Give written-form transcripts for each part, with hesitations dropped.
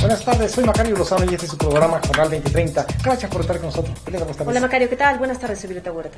Buenas tardes, soy Macario Lozano y este es su programa Jornal 2030. Gracias por estar con nosotros. Hola Macario, ¿qué tal? Buenas tardes, soy Violeta Huerta.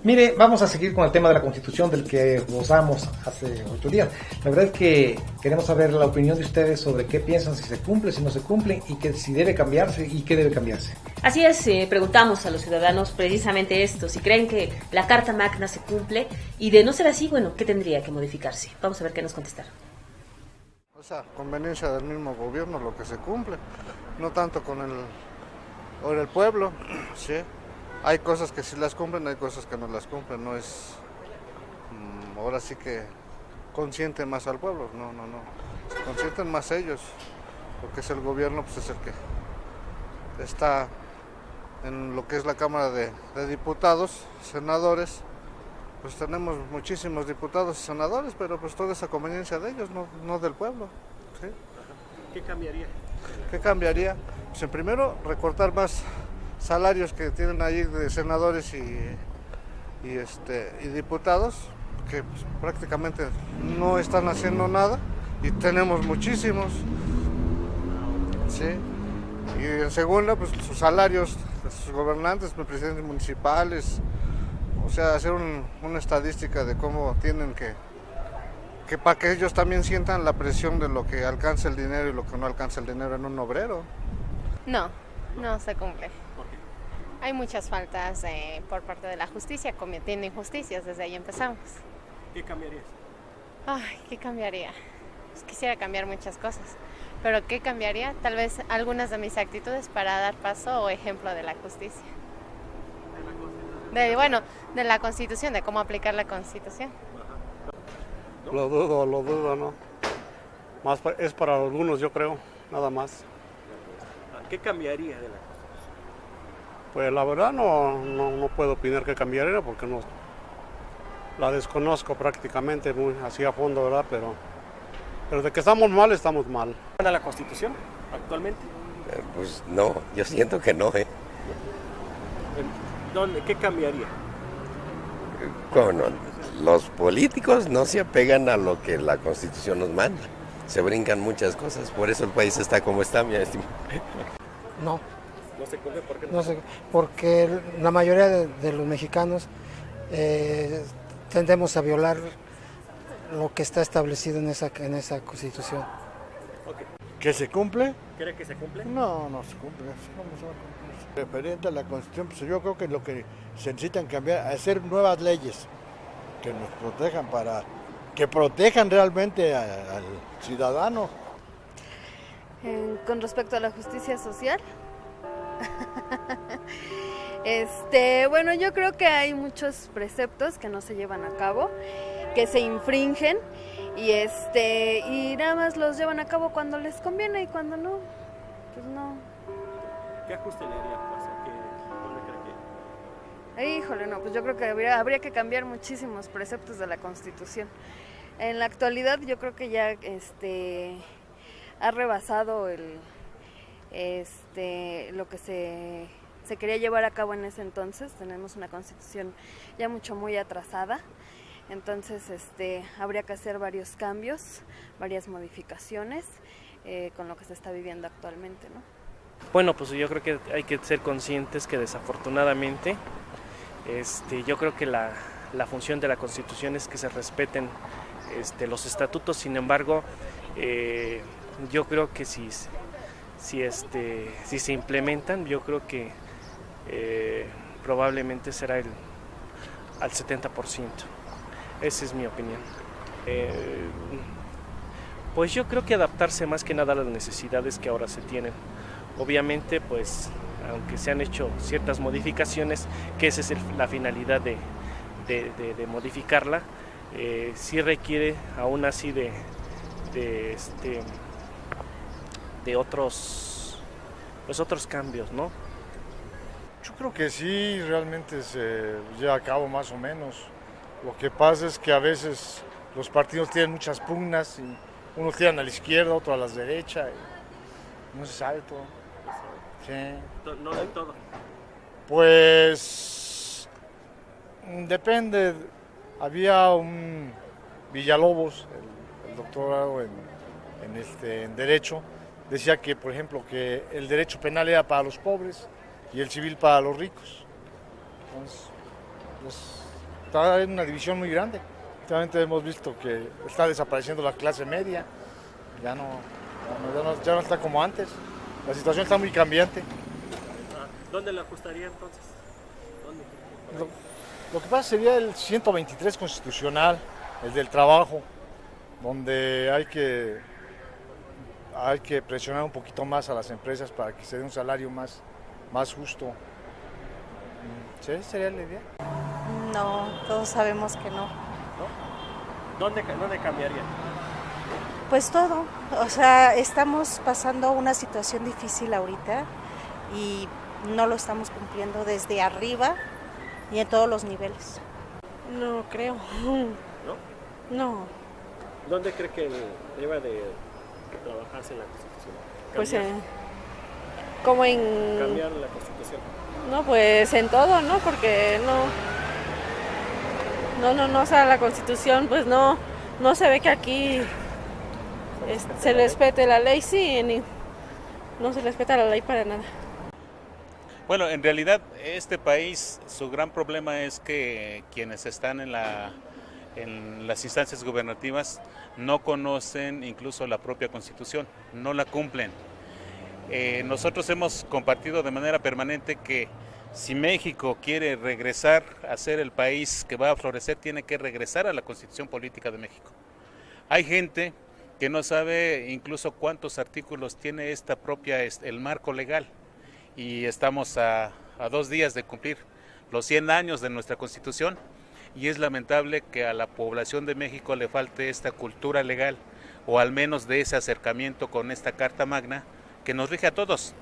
Mire, vamos a seguir con el tema de la Constitución del que gozamos hace 8 días. La verdad es que queremos saber la opinión de ustedes sobre qué piensan, si se cumple, si no se cumple, y que si debe cambiarse y qué debe cambiarse. Así es, preguntamos a los ciudadanos precisamente esto, si creen que la Carta Magna se cumple, y de no ser así, bueno, ¿qué tendría que modificarse? Vamos a ver qué nos contestaron. O sea, conveniencia del mismo gobierno lo que se cumple, no tanto con el pueblo, ¿sí? Hay cosas que sí las cumplen, hay cosas que no las cumplen, no es, ahora sí que consiente más al pueblo, no, se consienten más ellos, porque es el gobierno, pues es el que está en lo que es la Cámara de Diputados, senadores, pues tenemos muchísimos diputados y senadores, pero pues toda esa conveniencia de ellos, no del pueblo, ¿sí? ¿Qué cambiaría? ¿Qué cambiaría? Pues en primero, recortar más salarios que tienen allí de senadores y diputados, que pues, prácticamente no están haciendo nada, y tenemos muchísimos, ¿sí? Y en segunda, pues sus salarios de sus gobernantes, presidentes municipales, o sea, hacer una estadística de cómo tienen que para que ellos también sientan la presión de lo que alcanza el dinero y lo que no alcanza el dinero en un obrero. No se cumple. Hay muchas faltas por parte de la justicia, cometiendo injusticias, desde ahí empezamos. ¿Qué cambiarías? Ay, ¿qué cambiaría? Pues quisiera cambiar muchas cosas, pero ¿qué cambiaría? Tal vez algunas de mis actitudes para dar paso o ejemplo de la justicia. De la Constitución, de cómo aplicar la Constitución. Lo dudo, ¿no? Más es para algunos, yo creo, nada más. ¿Qué cambiaría de la Constitución? Pues la verdad no puedo opinar que cambiaría porque no la desconozco prácticamente muy así a fondo, ¿verdad? Pero de que estamos mal, estamos mal. ¿Para la Constitución actualmente? Pues no, yo siento que no, ¿Qué cambiaría? Bueno, los políticos no se apegan a lo que la Constitución nos manda. Se brincan muchas cosas, por eso el país está como está, mi estimado. No. ¿No se cumple? ¿Por qué no? No sé, porque la mayoría de los mexicanos tendemos a violar lo que está establecido en esa Constitución. Okay. ¿Que se cumple? ¿Cree que se cumple? No se cumple. ¿Cómo se va a cumplir? Referente a la Constitución, pues yo creo que lo que se necesitan cambiar, hacer nuevas leyes que nos protejan que protejan realmente al ciudadano. Con respecto a la justicia social, bueno, yo creo que hay muchos preceptos que no se llevan a cabo, que se infringen y nada más los llevan a cabo cuando les conviene y cuando no, pues no. ¿Qué ajuste le haría? ¿Dónde cree que? Híjole, no, pues yo creo que habría que cambiar muchísimos preceptos de la Constitución. En la actualidad yo creo que ya ha rebasado lo que se quería llevar a cabo en ese entonces. Tenemos una Constitución ya muy atrasada, entonces habría que hacer varios cambios, varias modificaciones con lo que se está viviendo actualmente, ¿no? Bueno, pues yo creo que hay que ser conscientes que desafortunadamente yo creo que la función de la Constitución es que se respeten los estatutos. Sin embargo, yo creo que si se implementan, yo creo que probablemente será al 70%. Esa es mi opinión. Pues yo creo que adaptarse más que nada a las necesidades que ahora se tienen. Obviamente, pues, aunque se han hecho ciertas modificaciones, que esa es la finalidad de modificarla, sí requiere aún así de otros cambios, ¿no? Yo creo que sí, realmente se lleva a cabo más o menos. Lo que pasa es que a veces los partidos tienen muchas pugnas y unos tiran a la izquierda, otros a la derecha y no se sabe todo. Sí. No de todo. Pues depende. Había Villalobos, el doctorado en Derecho, decía que, por ejemplo, que el derecho penal era para los pobres y el civil para los ricos. Entonces, pues, está en una división muy grande. Últimamente hemos visto que está desapareciendo la clase media, ya no está como antes. La situación está muy cambiante. ¿Dónde le ajustaría entonces? ¿Dónde? Lo que pasa sería el 123 constitucional, el del trabajo, donde hay que presionar un poquito más a las empresas para que se dé un salario más justo. ¿Sí? ¿Sería la idea? No, todos sabemos que no. ¿Dónde cambiaría? Pues todo, o sea, estamos pasando una situación difícil ahorita y no lo estamos cumpliendo desde arriba y en todos los niveles. No creo. ¿No? No. ¿Dónde cree que deba de trabajarse en la Constitución? Pues como en... Cambiar la Constitución. No, pues en todo, ¿no? Porque o sea, la Constitución, pues no se ve que aquí se respete la ley, sí, no se respeta la ley para nada. Bueno, en realidad este país, su gran problema es que quienes están en las instancias gubernativas no conocen incluso la propia Constitución, no la cumplen. Nosotros hemos compartido de manera permanente que si México quiere regresar a ser el país que va a florecer, tiene que regresar a la Constitución Política de México. Hay gente que no sabe incluso cuántos artículos tiene el marco legal, y estamos a 2 días de cumplir los 100 años de nuestra Constitución, y es lamentable que a la población de México le falte esta cultura legal, o al menos de ese acercamiento con esta Carta Magna que nos rige a todos,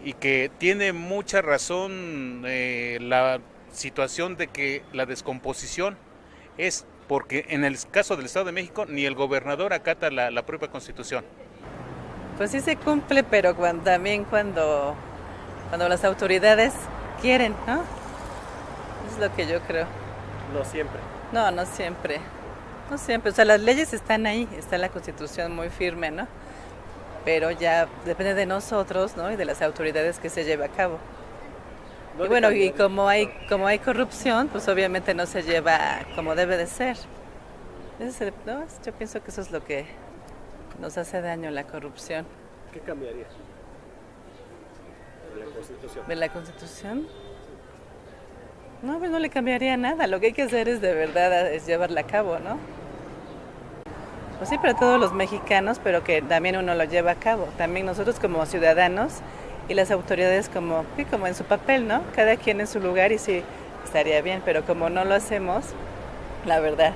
y que tiene mucha razón la situación de que la descomposición es porque en el caso del Estado de México ni el gobernador acata la propia Constitución. Pues sí se cumple, pero también cuando las autoridades quieren, ¿no? Es lo que yo creo. No siempre. No siempre. No siempre. O sea, las leyes están ahí, está la Constitución muy firme, ¿no? Pero ya depende de nosotros, ¿no? Y de las autoridades que se lleve a cabo. Y bueno, y como hay corrupción, pues obviamente no se lleva como debe de ser. ¿No? Yo pienso que eso es lo que nos hace daño, la corrupción. ¿Qué cambiaría de la Constitución? ¿De la Constitución? No, pues no le cambiaría nada. Lo que hay que hacer es de verdad es llevarla a cabo, ¿no? Pues sí, para todos los mexicanos, pero que también uno lo lleva a cabo. También nosotros como ciudadanos y las autoridades como en su papel, ¿no? Cada quien en su lugar, y sí, estaría bien, pero como no lo hacemos, la verdad,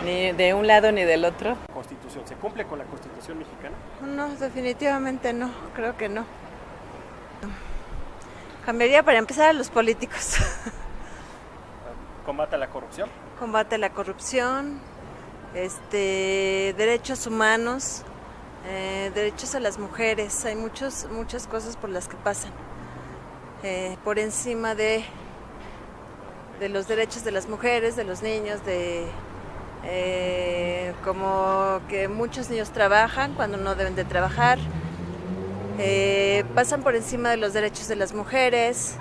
ni de un lado ni del otro. ¿Constitución? ¿Se cumple con la Constitución mexicana? No, definitivamente no, creo que no. Cambiaría para empezar a los políticos. ¿Combate a la corrupción? Combate a la corrupción, derechos humanos, derechos a las mujeres. Hay muchas cosas por las que pasan, por encima de los derechos de las mujeres, de los niños, como que muchos niños trabajan cuando no deben de trabajar, pasan por encima de los derechos de las mujeres.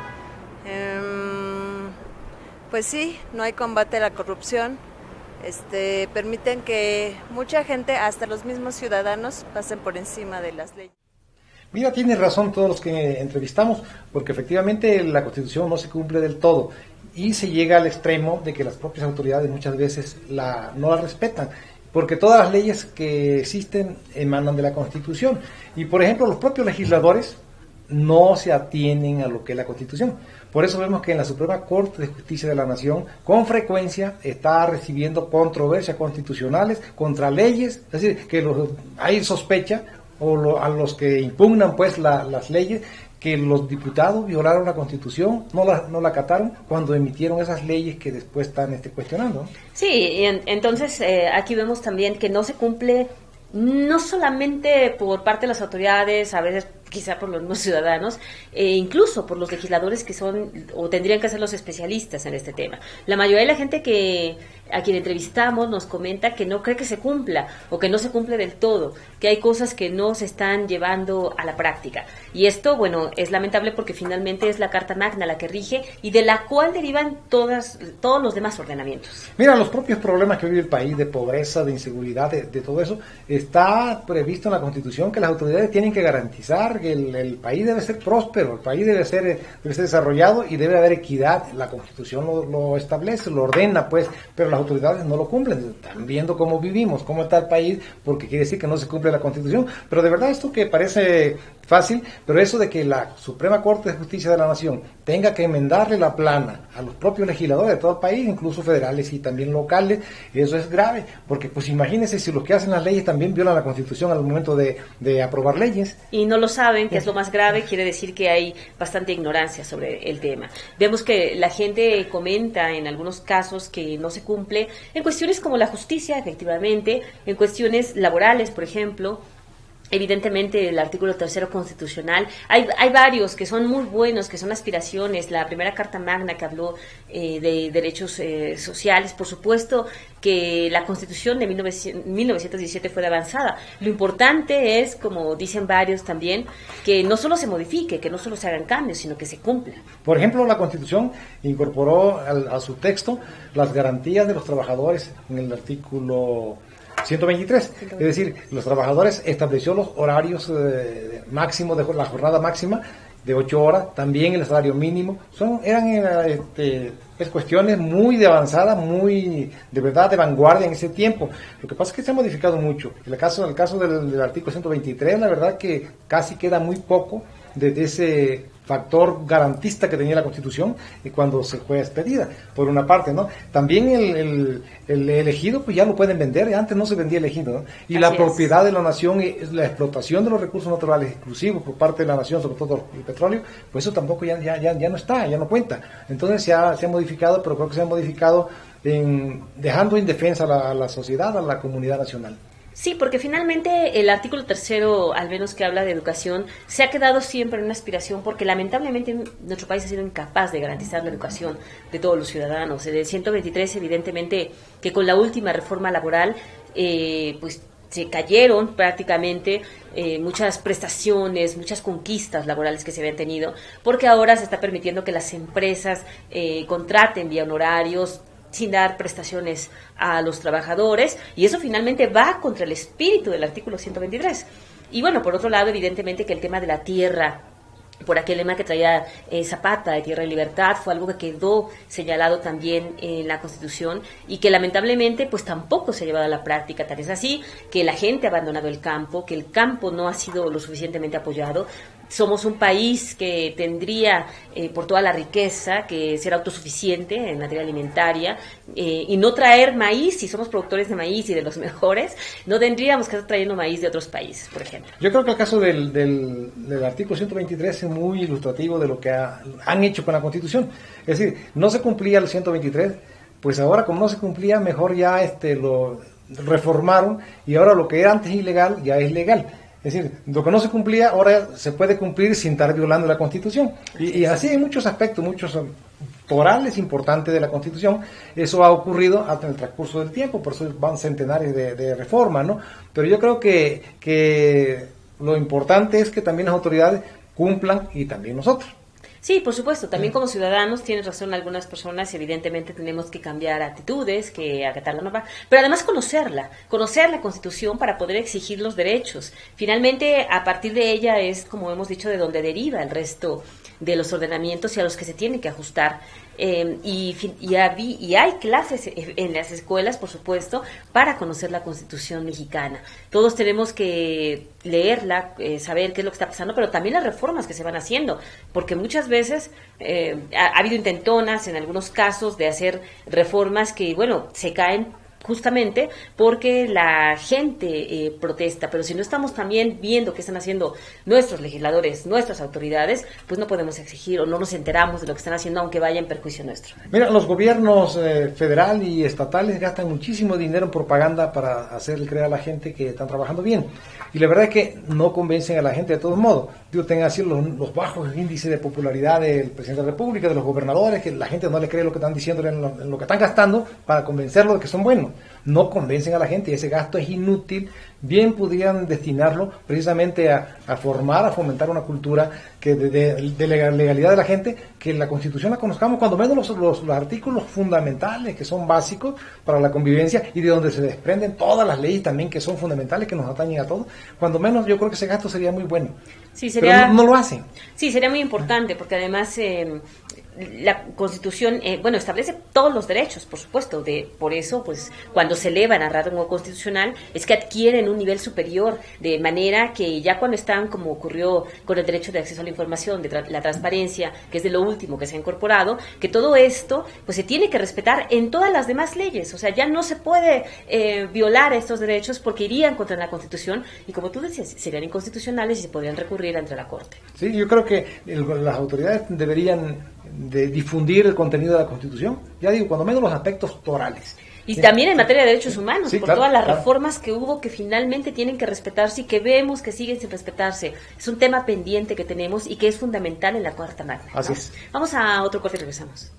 Pues sí, no hay combate a la corrupción. Permiten que mucha gente, hasta los mismos ciudadanos, pasen por encima de las leyes. Mira, tienen razón todos los que entrevistamos, porque efectivamente la Constitución no se cumple del todo y se llega al extremo de que las propias autoridades muchas veces no la respetan, porque todas las leyes que existen emanan de la Constitución, y por ejemplo los propios legisladores no se atienen a lo que es la Constitución. Por eso vemos que en la Suprema Corte de Justicia de la Nación con frecuencia está recibiendo controversias constitucionales contra leyes, es decir, que hay sospecha a los que impugnan pues las leyes, que los diputados violaron la Constitución, no la acataron cuando emitieron esas leyes que después están cuestionando. Sí, y entonces aquí vemos también que no se cumple no solamente por parte de las autoridades, a veces quizá por los mismos ciudadanos, incluso por los legisladores que son o tendrían que ser los especialistas en este tema. La mayoría de la gente a quien entrevistamos nos comenta que no cree que se cumpla o que no se cumple del todo, que hay cosas que no se están llevando a la práctica. Y esto, bueno, es lamentable porque finalmente es la Carta Magna la que rige y de la cual derivan todos los demás ordenamientos. Mira, los propios problemas que vive el país de pobreza, de inseguridad, de todo eso, está previsto en la Constitución que las autoridades tienen que garantizar que el país debe ser próspero, el país debe ser desarrollado y debe haber equidad. La Constitución lo establece, lo ordena, pues, pero las autoridades no lo cumplen. Están viendo cómo vivimos, cómo está el país, porque quiere decir que no se cumple la Constitución. Pero de verdad esto que parece fácil, pero eso de que la Suprema Corte de Justicia de la Nación tenga que enmendarle la plana a los propios legisladores de todo el país, incluso federales y también locales, eso es grave, porque pues imagínense si los que hacen las leyes también violan la Constitución al momento de aprobar leyes. Y no lo saben, que es lo más grave, quiere decir que hay bastante ignorancia sobre el tema. Vemos que la gente comenta en algunos casos que no se cumple en cuestiones como la justicia, efectivamente, en cuestiones laborales, por ejemplo. Evidentemente el artículo 3 constitucional, hay varios que son muy buenos, que son aspiraciones, la primera Carta Magna que habló de derechos sociales, por supuesto que la Constitución de 1917 fue de avanzada. Lo importante es, como dicen varios también, que no solo se modifique, que no solo se hagan cambios, sino que se cumpla. Por ejemplo, la Constitución incorporó a su texto las garantías de los trabajadores en el artículo 123, es decir, los trabajadores estableció los horarios máximos de la jornada máxima de 8 horas, también el salario mínimo, eran cuestiones muy de avanzada, muy de verdad de vanguardia en ese tiempo. Lo que pasa es que se ha modificado mucho. En el caso del artículo 123, la verdad que casi queda muy poco de ese factor garantista que tenía la Constitución cuando se fue expedida, por una parte, ¿no? También el elegido, pues ya lo pueden vender, antes no se vendía elegido, ¿no? Y la propiedad de la nación, la explotación de los recursos naturales exclusivos por parte de la nación, sobre todo el petróleo, pues eso tampoco ya no está, ya no cuenta. Entonces se ha modificado, pero creo que se ha modificado dejando indefensa a la sociedad, a la comunidad nacional. Sí, porque finalmente el artículo 3, al menos que habla de educación, se ha quedado siempre en una aspiración porque lamentablemente nuestro país ha sido incapaz de garantizar la educación de todos los ciudadanos. El 123, evidentemente, que con la última reforma laboral, pues se cayeron prácticamente muchas prestaciones, muchas conquistas laborales que se habían tenido, porque ahora se está permitiendo que las empresas contraten vía honorarios, sin dar prestaciones a los trabajadores, y eso finalmente va contra el espíritu del artículo 123. Y bueno, por otro lado, evidentemente que el tema de la tierra, por aquel lema que traía Zapata, de tierra y libertad, fue algo que quedó señalado también en la Constitución y que lamentablemente pues tampoco se ha llevado a la práctica. Tal es así que la gente ha abandonado el campo, que el campo no ha sido lo suficientemente apoyado. Somos un país que tendría, por toda la riqueza, que ser autosuficiente en materia alimentaria y no traer maíz. Si somos productores de maíz y de los mejores, no tendríamos que estar trayendo maíz de otros países, por ejemplo. Yo creo que el caso del artículo 123 es muy ilustrativo de lo que han hecho con la Constitución. Es decir, no se cumplía el 123, pues ahora como no se cumplía, mejor ya lo reformaron y ahora lo que era antes ilegal ya es legal. Es decir, lo que no se cumplía ahora se puede cumplir sin estar violando la Constitución. Y así hay muchos aspectos, muchos orales importantes de la Constitución. Eso ha ocurrido hasta en el transcurso del tiempo, por eso van centenares de reformas, ¿no? Pero yo creo que lo importante es que también las autoridades cumplan y también nosotros. Sí, por supuesto, también como ciudadanos, tienes razón algunas personas, evidentemente tenemos que cambiar actitudes, que acatar la norma, pero además conocer la Constitución para poder exigir los derechos. Finalmente, a partir de ella es, como hemos dicho, de donde deriva el resto de los ordenamientos y a los que se tiene que ajustar. Y hay clases en las escuelas, por supuesto, para conocer la Constitución mexicana. Todos tenemos que leerla, saber qué es lo que está pasando, pero también las reformas que se van haciendo, porque muchas veces ha habido intentonas en algunos casos de hacer reformas que, bueno, se caen justamente porque la gente protesta, pero si no estamos también viendo qué están haciendo nuestros legisladores, nuestras autoridades, pues no podemos exigir o no nos enteramos de lo que están haciendo, aunque vaya en perjuicio nuestro. Mira, los gobiernos federal y estatales gastan muchísimo dinero en propaganda para hacerle creer a la gente que están trabajando bien. Y la verdad es que no convencen a la gente de todos modos. Digo, tengan así los bajos índices de popularidad del presidente de la República, de los gobernadores, que la gente no le cree lo que están diciendo en lo que están gastando para convencerlo de que son buenos. No convencen a la gente y ese gasto es inútil. Bien podrían destinarlo precisamente a formar, a fomentar una cultura que de legalidad de la gente, que la Constitución la conozcamos, cuando menos los artículos fundamentales que son básicos para la convivencia y de donde se desprenden todas las leyes también que son fundamentales, que nos atañen a todos. Cuando menos yo creo que ese gasto sería muy bueno. Sí, sería, pero no lo hacen. Sí, sería muy importante porque además la Constitución, establece todos los derechos, por supuesto. Por eso, pues, cuando se elevan a rango constitucional, es que adquieren un nivel superior, de manera que ya cuando están, como ocurrió con el derecho de acceso a la información, de la transparencia, que es de lo último que se ha incorporado, que todo esto, pues, se tiene que respetar en todas las demás leyes. O sea, ya no se puede violar estos derechos porque irían contra la Constitución y, como tú decías, serían inconstitucionales y se podrían recurrir ante la Corte. Sí, yo creo que las autoridades deberían de difundir el contenido de la Constitución, ya digo, cuando menos los aspectos torales. Y también en materia de derechos humanos, sí, por claro, todas las claro. reformas que hubo que finalmente tienen que respetarse y que vemos que siguen sin respetarse. Es un tema pendiente que tenemos y que es fundamental en la Cuarta Magna, ¿no? Así es. Vamos a otro corte y regresamos.